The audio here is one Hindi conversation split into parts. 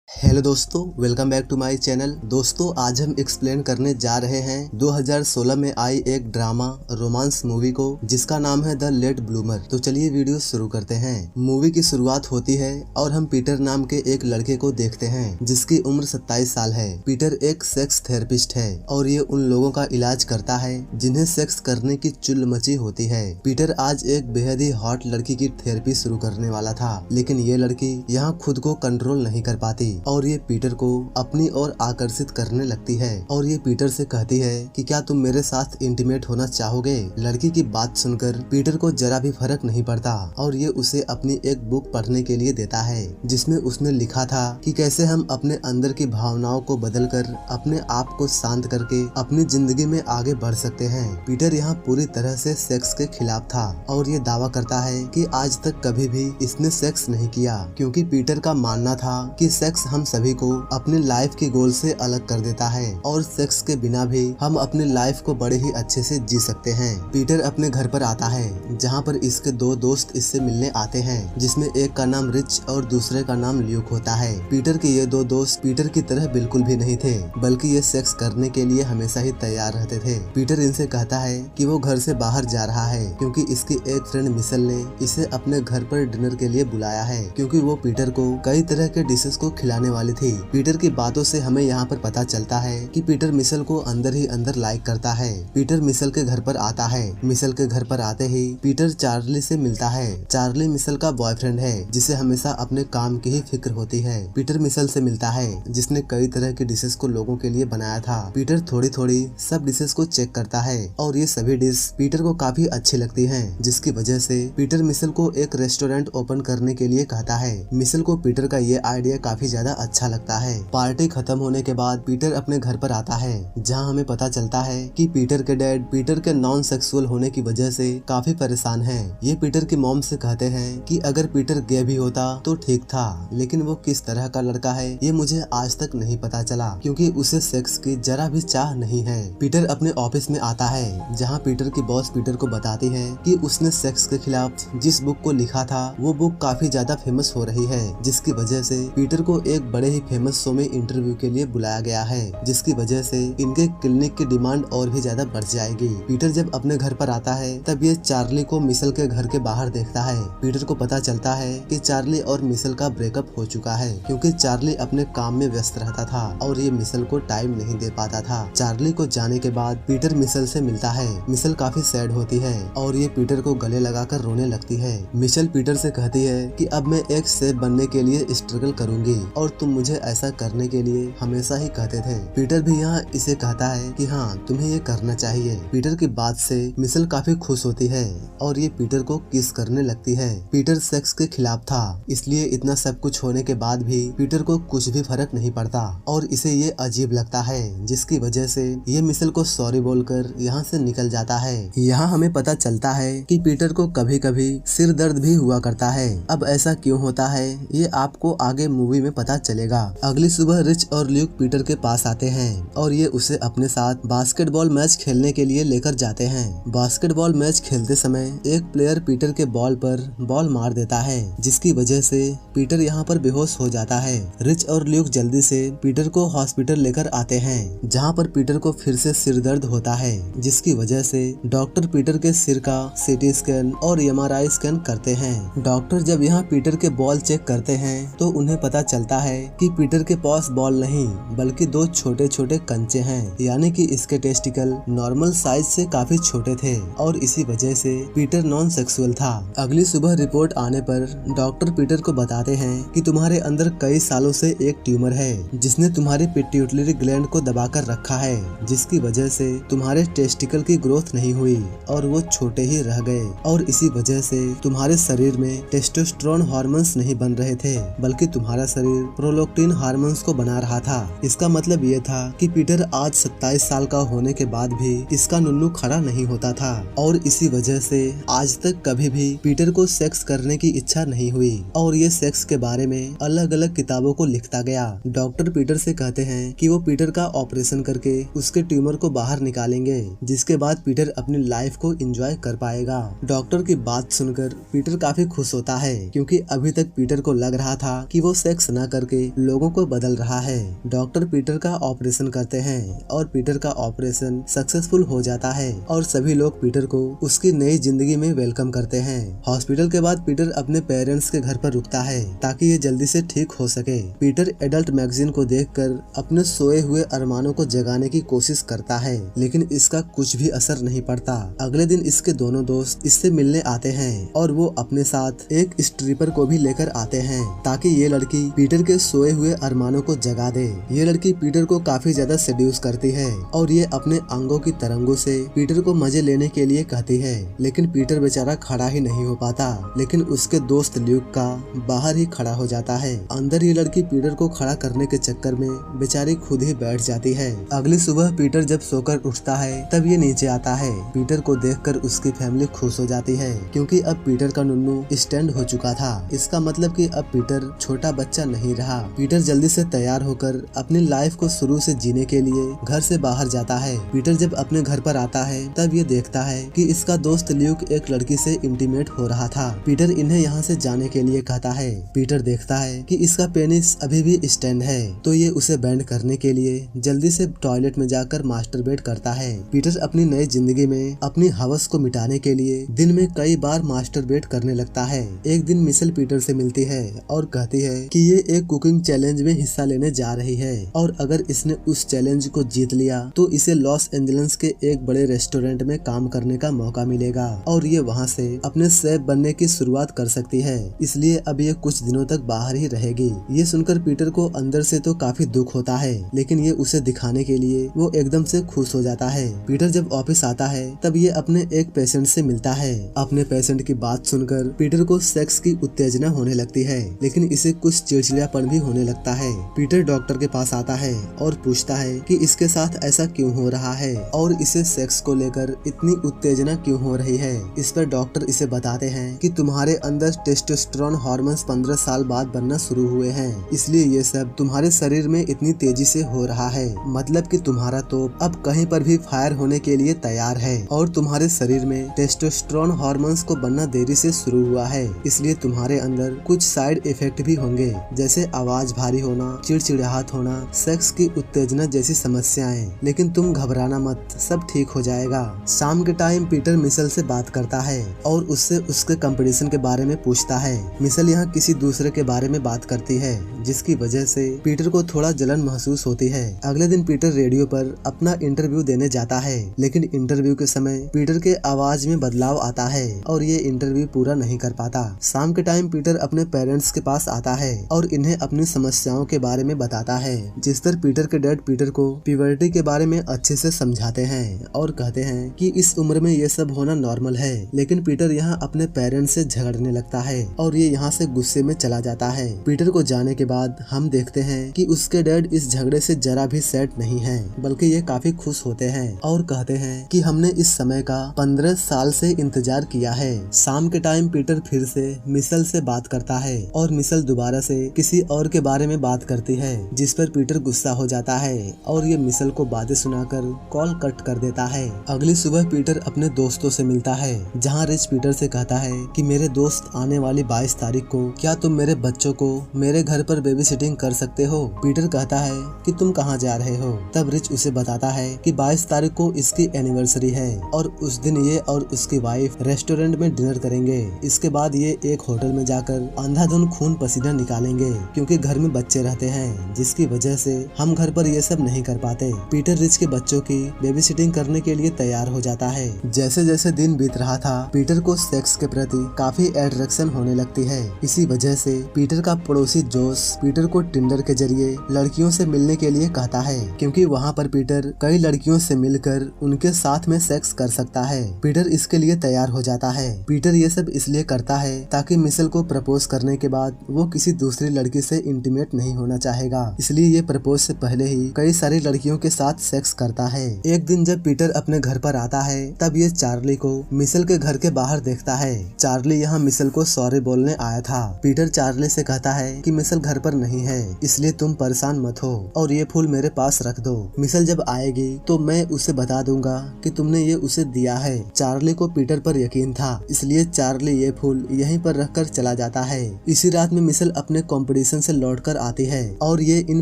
हेलो दोस्तों, welcome back to my channel. दोस्तों, आज हम एक्सप्लेन करने जा रहे हैं 2016 में आई एक ड्रामा रोमांस मूवी को जिसका नाम है द लेट ब्लूमर। तो चलिए वीडियो शुरू करते हैं। मूवी की शुरुआत होती है और हम पीटर नाम के एक लड़के को देखते हैं जिसकी उम्र 27 साल है। पीटर एक सेक्स थेरेपिस्ट है और ये उन लोगों का इलाज करता है जिन्हें सेक्स करने की चुल मची होती है। पीटर आज एक बेहद ही हॉट लड़की की थेरेपी शुरू करने वाला था, लेकिन ये लड़की यहाँ खुद को कंट्रोल नहीं कर पाती और ये पीटर को अपनी ओर आकर्षित करने लगती है और ये पीटर से कहती है कि क्या तुम मेरे साथ इंटीमेट होना चाहोगे। लड़की की बात सुनकर पीटर को जरा भी फर्क नहीं पड़ता और ये उसे अपनी एक बुक पढ़ने के लिए देता है जिसमें उसने लिखा था कि कैसे हम अपने अंदर की भावनाओं को बदलकर अपने आप को शांत करके अपनी जिंदगी में आगे बढ़ सकते हैं। पीटर यहाँ पूरी तरह से सेक्स के खिलाफ था और ये दावा करता है कि आज तक कभी भी इसने सेक्स नहीं किया, क्योंकि पीटर का मानना था कि सेक्स हम सभी को अपनी लाइफ के गोल से अलग कर देता है और सेक्स के बिना भी हम अपनी लाइफ को बड़े ही अच्छे से जी सकते हैं। पीटर अपने घर पर आता है जहाँ पर इसके दो दोस्त इससे मिलने आते हैं, जिसमें एक का नाम रिच और दूसरे का नाम ल्यूक होता है। पीटर के ये दो दोस्त पीटर की तरह बिल्कुल भी नहीं थे, बल्कि ये सेक्स करने के लिए हमेशा ही तैयार रहते थे। पीटर इनसे कहता है कि वो घर से बाहर जा रहा है क्योंकि इसकी एक फ्रेंड मिशेल ने इसे अपने घर पर डिनर के लिए बुलाया है, क्योंकि वो पीटर को कई तरह के डिशेस को खिलाने वाली थी। पीटर की बातों से हमें यहाँ पर पता चलता है कि पीटर मिशेल को अंदर ही अंदर लाइक करता है। पीटर मिशेल के घर पर आता है। मिशेल के घर पर आते ही पीटर चार्ली से मिलता है। चार्ली मिशेल का बॉयफ्रेंड है जिसे हमेशा अपने काम की ही फिक्र होती है। पीटर मिशेल से मिलता है जिसने कई तरह की डिशेस को लोगों के लिए बनाया था। पीटर थोड़ी थोड़ी सब डिशेस को चेक करता है और ये सभी डिश पीटर को काफी अच्छी लगती है, जिसकी वजह से पीटर मिशेल को एक रेस्टोरेंट ओपन करने के लिए कहता है। मिशेल को पीटर का ये आइडिया काफी ज्यादा अच्छा लगता है। पार्टी खत्म होने के बाद पीटर अपने घर पर आता है जहां हमें पता चलता है कि पीटर के डैड पीटर के नॉन सेक्सुअल होने की वजह से काफी परेशान हैं। ये पीटर की मॉम से कहते हैं कि अगर पीटर गे भी होता तो ठीक था, लेकिन वो किस तरह का लड़का है ये मुझे आज तक नहीं पता चला, क्योंकि उसे सेक्स की जरा भी चाह नहीं है। पीटर अपने ऑफिस में आता है जहाँ पीटर की बॉस पीटर को बताती है कि उसने सेक्स के खिलाफ जिस बुक को लिखा था वो बुक काफी ज्यादा फेमस हो रही है, जिसकी वजह से पीटर को एक बड़े ही फेमस शो में इंटरव्यू के लिए बुलाया गया है, जिसकी वजह से इनके क्लिनिक की डिमांड और भी ज्यादा बढ़ जाएगी। पीटर जब अपने घर पर आता है तब ये चार्ली को मिशेल के घर के बाहर देखता है। पीटर को पता चलता है कि चार्ली और मिशेल का ब्रेकअप हो चुका है, क्योंकि चार्ली अपने काम में व्यस्त रहता था और ये मिशेल को टाइम नहीं दे पाता था। चार्ली को जाने के बाद पीटर मिशेल से मिलता है। मिशेल काफी सैड होती है और ये पीटर को गले लगाकर रोने लगती है। मिशेल पीटर से कहती है कि अब मैं एक शेफ बनने के लिए स्ट्रगल करूंगी और तुम मुझे ऐसा करने के लिए हमेशा ही कहते थे। पीटर भी यहाँ इसे कहता है कि हाँ, तुम्हें ये करना चाहिए। पीटर की बात से मिशेल काफी खुश होती है और ये पीटर को किस करने लगती है। पीटर सेक्स के खिलाफ था, इसलिए इतना सब कुछ होने के बाद भी पीटर को कुछ भी फर्क नहीं पड़ता और इसे ये अजीब लगता है, जिसकी वजह से ये मिशेल को सॉरी बोलकर यहाँ से निकल जाता है। यहाँ हमें पता चलता है कि पीटर को कभी कभी सिर दर्द भी हुआ करता है। अब ऐसा क्यों होता है ये आपको आगे मूवी में पता चलेगा। अगली सुबह रिच और ल्यूक पीटर के पास आते हैं और ये उसे अपने साथ बास्केटबॉल मैच खेलने के लिए लेकर जाते हैं। बास्केटबॉल मैच खेलते समय एक प्लेयर पीटर के बॉल पर बॉल मार देता है, जिसकी वजह से पीटर यहाँ पर बेहोश हो जाता है। रिच और ल्यूक जल्दी से पीटर को हॉस्पिटल लेकर आते हैं, जहाँ पर पीटर को फिर से सिर दर्द होता है, जिसकी वजह से डॉक्टर पीटर के सिर का सीटी स्कैन और MRI स्कैन करते हैं। डॉक्टर जब यहाँ पीटर के बॉल चेक करते हैं तो उन्हें पता चलता है कि पीटर के पास बॉल नहीं बल्कि दो छोटे छोटे कंचे हैं, यानी कि इसके टेस्टिकल नॉर्मल साइज से काफी छोटे थे और इसी वजह से पीटर नॉन सेक्सुअल था। अगली सुबह रिपोर्ट आने पर डॉक्टर पीटर को बताते हैं कि तुम्हारे अंदर कई सालों से एक ट्यूमर है जिसने तुम्हारी पिट्यूटरी ग्लैंड को दबाकर रखा है, जिसकी वजह से तुम्हारे टेस्टिकल की ग्रोथ नहीं हुई और वो छोटे ही रह गए और इसी वजह से तुम्हारे शरीर में टेस्टोस्टेरोन हार्मोन्स नहीं बन रहे थे, बल्कि तुम्हारा शरीर प्रोलैक्टिन हार्मोन्स को बना रहा था। इसका मतलब ये था कि पीटर आज 27 साल का होने के बाद भी इसका नुन्नू खड़ा नहीं होता था और इसी वजह से आज तक कभी भी पीटर को सेक्स करने की इच्छा नहीं हुई और ये सेक्स के बारे में अलग अलग किताबों को लिखता गया। डॉक्टर पीटर से कहते हैं कि वो पीटर का ऑपरेशन करके उसके ट्यूमर को बाहर निकालेंगे, जिसके बाद पीटर अपनी लाइफ को एंजॉय कर पाएगा। डॉक्टर की बात सुनकर पीटर काफी खुश होता है, क्योंकि अभी तक पीटर को लग रहा था कि वो सेक्स न करके लोगों को बदल रहा है। डॉक्टर पीटर का ऑपरेशन करते हैं और पीटर का ऑपरेशन सक्सेसफुल हो जाता है और सभी लोग पीटर को उसकी नई जिंदगी में वेलकम करते हैं। हॉस्पिटल के बाद पीटर अपने पेरेंट्स के घर पर रुकता है ताकि ये जल्दी से ठीक हो सके। पीटर एडल्ट मैगजीन को देखकर अपने सोए हुए अरमानों को जगाने की कोशिश करता है, लेकिन इसका कुछ भी असर नहीं पड़ता। अगले दिन इसके दोनों दोस्त इससे मिलने आते हैं और वो अपने साथ एक स्ट्रिपर को भी लेकर आते हैं ताकि ये लड़की पीटर के सोए हुए अरमानों को जगा दे। ये लड़की पीटर को काफी ज्यादा सेड्यूस करती है और ये अपने अंगों की तरंगों से पीटर को मजे लेने के लिए कहती है, लेकिन पीटर बेचारा खड़ा ही नहीं हो पाता। लेकिन उसके दोस्त ल्यूक का बाहर ही खड़ा हो जाता है। अंदर ये लड़की पीटर को खड़ा करने के चक्कर में बेचारी खुद ही बैठ जाती है। अगली सुबह पीटर जब सोकर उठता है तब ये नीचे आता है। पीटर को देखकर उसकी फैमिली खुश हो जाती है क्योंकि अब पीटर का नुन्नू स्टैंड हो चुका था। इसका मतलब कि अब पीटर छोटा बच्चा नहीं रहा। पीटर जल्दी से तैयार होकर अपनी लाइफ को शुरू से जीने के लिए घर से बाहर जाता है। पीटर जब अपने घर पर आता है तब ये देखता है कि इसका दोस्त ल्यूक एक लड़की से इंटीमेट हो रहा था। पीटर इन्हें यहाँ से जाने के लिए कहता है। पीटर देखता है कि इसका पेनिस अभी भी स्टैंड है, तो ये उसे बैंड करने के लिए जल्दी से टॉयलेट में जाकर मास्टरबेट करता है। पीटर अपनी नई जिंदगी में अपनी हवस को मिटाने के लिए दिन में कई बार मास्टरबेट करने लगता है। एक दिन मिशेल पीटर से मिलती है और कहती है कि ये एक कुकिंग चैलेंज में हिस्सा लेने जा रही है और अगर इसने उस चैलेंज को जीत लिया तो इसे लॉस एंजल्स के एक बड़े रेस्टोरेंट में काम करने का मौका मिलेगा और ये वहाँ से अपने शेफ बनने की शुरुआत कर सकती है। इसलिए अब ये कुछ दिनों तक बाहर ही रहेगी। ये सुनकर पीटर को अंदर से तो काफी दुख होता है, लेकिन ये उसे दिखाने के लिए वो एकदम से खुश हो जाता है। पीटर जब ऑफिस आता है तब ये अपने एक पेशेंट से मिलता है। अपने पेशेंट की बात सुनकर पीटर को सेक्स की उत्तेजना होने लगती है, लेकिन इसे कुछ चिड़चिड़ापन भी होने लगता है। पीटर डॉक्टर के पास आता है और पूछता है कि इसके साथ ऐसा क्यों हो रहा है और इसे सेक्स को लेकर इतनी उत्तेजना क्यों हो रही है। इस पर डॉक्टर इसे बताते हैं कि तुम्हारे अंदर टेस्टोस्टेरोन हार्मोन्स 15 साल बाद बनना शुरू हुए हैं, इसलिए ये सब तुम्हारे शरीर में इतनी तेजी से हो रहा है। मतलब कि तुम्हारा तोप अब कहीं पर भी फायर होने के लिए तैयार है और तुम्हारे शरीर में टेस्टोस्टेरोन हार्मोन्स को बनना देरी से शुरू हुआ है, इसलिए तुम्हारे अंदर कुछ साइड इफेक्ट भी होंगे, जैसे आवाज भारी होना, चिड़चिड़ाहट होना, सेक्स की उत्तेजना जैसी समस्याएं। लेकिन तुम घबराना मत, सब ठीक हो जाएगा। शाम के टाइम पीटर मिशेल से बात करता है और उससे उसके कंपटीशन के बारे में पूछता है। मिशेल यहाँ किसी दूसरे के बारे में बात करती है, जिसकी वजह से पीटर को थोड़ा जलन महसूस होती है। अगले दिन पीटर रेडियो पर अपना इंटरव्यू देने जाता है, लेकिन इंटरव्यू के समय पीटर के आवाज में बदलाव आता है और ये इंटरव्यू पूरा नहीं कर पाता। शाम के टाइम पीटर अपने पेरेंट्स के पास आता है और इन्हें अपनी समस्याओं के बारे में बताता है, जिस पर पीटर के डैड पीटर को प्यूबर्टी के बारे में अच्छे से समझाते हैं और कहते हैं कि इस उम्र में ये सब होना नॉर्मल है। लेकिन पीटर यहाँ अपने पेरेंट्स से झगड़ने लगता है और ये यहाँ से गुस्से में चला जाता है। पीटर को जाने के बाद हम देखते हैं कि उसके डैड इस झगड़े से जरा भी सेट नहीं है, बल्कि ये काफी खुश होते हैं और कहते हैं कि हमने इस समय का 15 साल से इंतजार किया है। शाम के टाइम पीटर फिर से मिशेल से बात करता है और मिशेल दोबारा से किसी और के बारे में बात करती है, जिस पर पीटर गुस्सा हो जाता है और ये मिशेल को बातें सुनाकर कॉल कट कर देता है। अगली सुबह पीटर अपने दोस्तों से मिलता है, जहाँ रिच पीटर से कहता है कि मेरे दोस्त आने वाली 22 तारीख को क्या तुम मेरे बच्चों को मेरे घर पर बेबी सिटिंग कर सकते हो। पीटर कहता है कि तुम कहाँ जा रहे हो। तब रिच उसे बताता है कि 22 तारीख को इसकी एनिवर्सरी है और उस दिन ये और उसकी वाइफ रेस्टोरेंट में डिनर करेंगे। इसके बाद ये एक होटल में जाकर अंधाधुन खून पसीना निकालेंगे, क्योंकि घर में बच्चे रहते हैं, जिसकी वजह से हम घर पर ये सब नहीं कर पाते। पीटर रिच के बच्चों की बेबी सिटिंग करने के लिए तैयार हो जाता है। जैसे जैसे दिन बीत रहा था पीटर को सेक्स के प्रति काफी एट्रैक्शन होने लगती है। इसी वजह से पीटर का पड़ोसी जोश पीटर को टिंडर के जरिए लड़कियों से मिलने के लिए कहता है, क्योंकि वहाँ पर पीटर कई लड़कियों से मिलकर उनके साथ में सेक्स कर सकता है। पीटर इसके लिए तैयार हो जाता है। पीटर ये सब इसलिए करता है ताकि मिशेल को प्रपोज करने के बाद वो किसी दूसरी लड़की से इंटीमेट नहीं होना चाहेगा, इसलिए ये प्रपोज से पहले ही कई सारी लड़कियों के साथ सेक्स करता है। एक दिन जब पीटर अपने घर पर आता है तब ये चार्ली को मिशेल के घर के बाहर देखता है। चार्ली यहाँ मिशेल को सॉरी बोलने आया था। पीटर चार्ली से कहता है कि मिशेल घर पर नहीं है, इसलिए तुम परेशान मत हो और ये फूल मेरे पास रख दो। मिशेल जब आएगी तो मैं उसे बता दूंगा कि तुमने ये उसे दिया है। चार्ली को पीटर पर यकीन था, इसलिए चार्ली ये फूल यहीं पर रखकर चला जाता है। इसी रात में मिशेल अपने कंपटीशन मिशन से लौटकर आती है और ये इन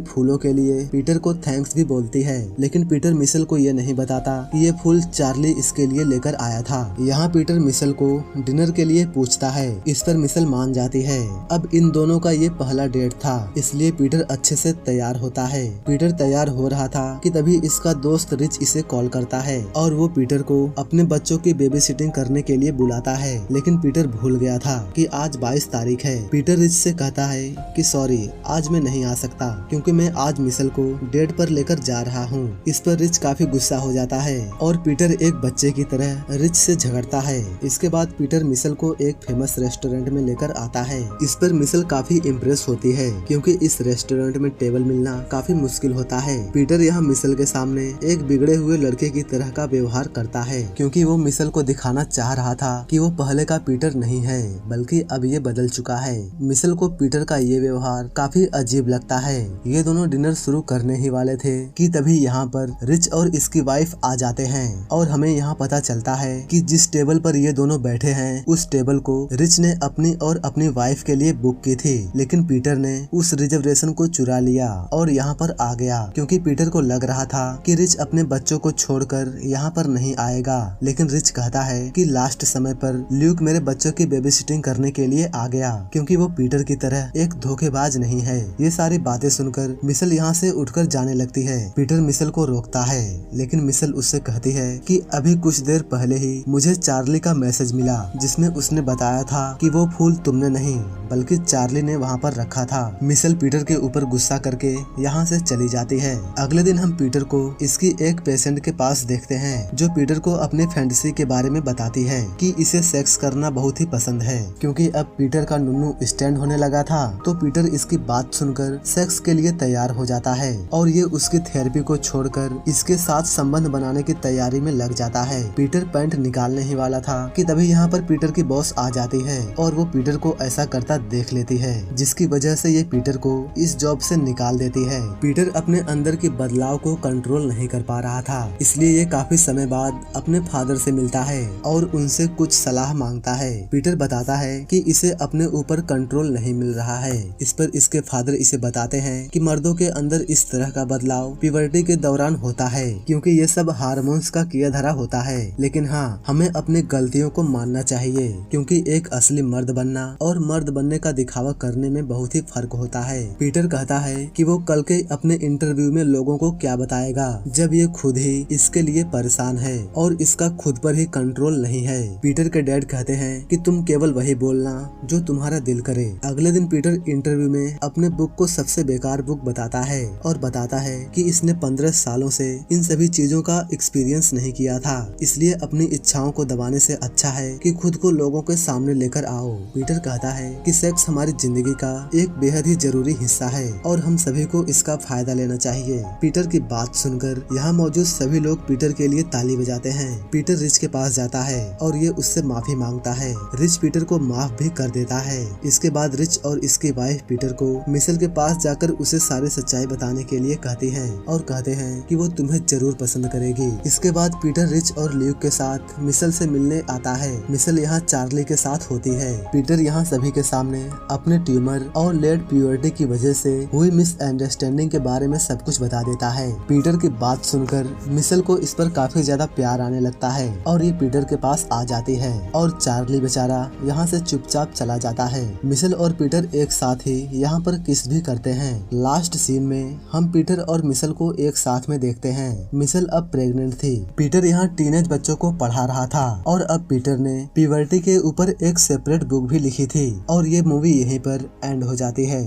फूलों के लिए पीटर को थैंक्स भी बोलती है, लेकिन पीटर मिशेल को ये नहीं बताता कि ये फूल चार्ली इसके लिए लेकर आया था। यहाँ पीटर मिशेल को डिनर के लिए पूछता है, इस पर मिशेल मान जाती है। अब इन दोनों का ये पहला डेट था, इसलिए पीटर अच्छे से तैयार होता है। पीटर तैयार हो रहा था कि तभी इसका दोस्त रिच इसे कॉल करता है और वो पीटर को अपने बच्चों की बेबी सिटिंग करने के लिए बुलाता है, लेकिन पीटर भूल गया था कि आज 22 तारीख है। पीटर रिच से कहता है कि सॉरी, आज मैं नहीं आ सकता क्योंकि मैं आज मिशेल को डेट पर लेकर जा रहा हूँ। इस पर रिच काफी गुस्सा हो जाता है और पीटर एक बच्चे की तरह रिच से झगड़ता है। इसके बाद पीटर मिशेल को एक फेमस रेस्टोरेंट में लेकर आता है। इस पर मिशेल काफी इम्प्रेस होती है क्योंकि इस रेस्टोरेंट में टेबल मिलना काफी मुश्किल होता है। पीटर यहाँ मिशेल के सामने एक बिगड़े हुए लड़के की तरह का व्यवहार करता है क्योंकि वो मिशेल को दिखाना चाह रहा था कि वो पहले का पीटर नहीं है बल्कि अब ये बदल चुका है। मिशेल को पीटर का ये व्यवहार काफी अजीब लगता है। ये दोनों डिनर शुरू करने ही वाले थे कि तभी यहाँ पर रिच और इसकी वाइफ आ जाते हैं और हमें यहाँ पता चलता है कि जिस टेबल पर ये दोनों बैठे हैं उस टेबल को रिच ने अपनी और अपनी वाइफ के लिए बुक की थी, लेकिन पीटर ने उस रिजर्वेशन को चुरा लिया और यहाँ पर आ गया क्योंकि पीटर को लग रहा था कि रिच अपने बच्चों को छोड़कर यहाँ पर नहीं आएगा। लेकिन रिच कहता है कि लास्ट समय पर ल्यूक मेरे बच्चों की बेबी सिटिंग करने के लिए आ गया क्योंकि वो पीटर की तरह एक धोखेबाज नहीं है। ये सारी बातें सुनकर मिशेल यहाँ से उठकर जाने लगती है। पीटर मिशेल को रोकता है, लेकिन मिशेल उससे कहती है कि अभी कुछ देर पहले ही मुझे चार्ली का मैसेज मिला जिसमें उसने बताया था कि वो फूल तुमने नहीं बल्कि चार्ली ने वहाँ पर रखा था। मिशेल पीटर के ऊपर गुस्सा करके यहाँ से चली जाती है। अगले दिन हम पीटर को इसकी एक पेशेंट के पास देखते हैं जो पीटर को अपने फैंटेसी के बारे में बताती है कि इसे सेक्स करना बहुत ही पसंद है। क्योंकि अब पीटर का नुन्नू स्टैंड होने लगा था तो पीटर इसकी बात सुनकर सेक्स के लिए तैयार हो जाता है और ये उसकी थेरेपी को छोड़कर इसके साथ संबंध बनाने की तैयारी में लग जाता है। पीटर पैंट निकालने ही वाला था कि तभी यहाँ पर पीटर की बॉस आ जाती है और वो पीटर को ऐसा करता देख लेती है जिसकी वजह से ये पीटर को इस जॉब से निकाल देती है। पीटर अपने अंदर के बदलाव को कंट्रोल नहीं कर पा रहा था, इसलिए ये काफी समय बाद अपने फादर से मिलता है और उनसे कुछ सलाह मांगता है। पीटर बताता है कि इसे अपने ऊपर कंट्रोल नहीं मिल रहा है। इस पर इसके फादर इसे बताते हैं कि मर्दों के अंदर इस तरह का बदलाव प्यूबर्टी के दौरान होता है क्योंकि ये सब हार्मोन्स का किया धरा होता है। लेकिन हाँ, हमें अपनी गलतियों को मानना चाहिए क्योंकि एक असली मर्द बनना और मर्द बनने का दिखावा करने में बहुत ही फर्क होता है। पीटर कहता है कि वो कल के अपने इंटरव्यू में लोगों को क्या बताएगा जब ये खुद ही इसके लिए परेशान है और इसका खुद पर ही कंट्रोल नहीं है। पीटर के डैड कहते हैं कि तुम केवल वही बोलना जो तुम्हारा दिल करे। अगले दिन पीटर इंटरव्यू में अपने बुक को सबसे बेकार बुक बताता है और बताता है कि इसने 15 सालों से इन सभी चीजों का एक्सपीरियंस नहीं किया था, इसलिए अपनी इच्छाओं को दबाने से अच्छा है कि खुद को लोगों के सामने लेकर आओ। पीटर कहता है कि सेक्स हमारी जिंदगी का एक बेहद ही जरूरी हिस्सा है और हम सभी को इसका फायदा लेना चाहिए। पीटर की बात सुनकर यहाँ मौजूद सभी लोग पीटर के लिए ताली बजाते हैं। पीटर रिच के पास जाता है और ये उससे माफी मांगता है। रिच पीटर को माफ भी कर देता है। इसके बाद रिच और इसकी वाइफ पीटर को मिशेल के पास जाकर उसे सारी सच्चाई बताने के लिए कहती है और कहते हैं कि वो तुम्हें जरूर पसंद करेगी। इसके बाद पीटर रिच और ल्यूक के साथ मिशेल से मिलने आता है। मिशेल यहाँ चार्ली के साथ होती है। पीटर यहाँ सभी के सामने अपने ट्यूमर और लेट प्यूबर्टी की वजह से हुई मिसअंडरस्टैंडिंग के बारे में सब कुछ बता देता है। पीटर की बात सुनकर मिशेल को इस पर काफी ज्यादा प्यार आने लगता है और ये पीटर के पास आ जाती है और चार्ली बेचारा यहाँ से चुपचाप चला जाता है। मिशेल और पीटर एक साथ ही यहाँ पर किस भी करते हैं। लास्ट सीन में हम पीटर और मिशेल को एक साथ में देखते हैं। मिशेल अब प्रेग्नेंट थी। पीटर यहाँ टीनेज बच्चों को पढ़ा रहा था और अब पीटर ने प्यूबर्टी के ऊपर एक सेपरेट बुक भी लिखी थी और ये मूवी यहीं पर एंड हो जाती है।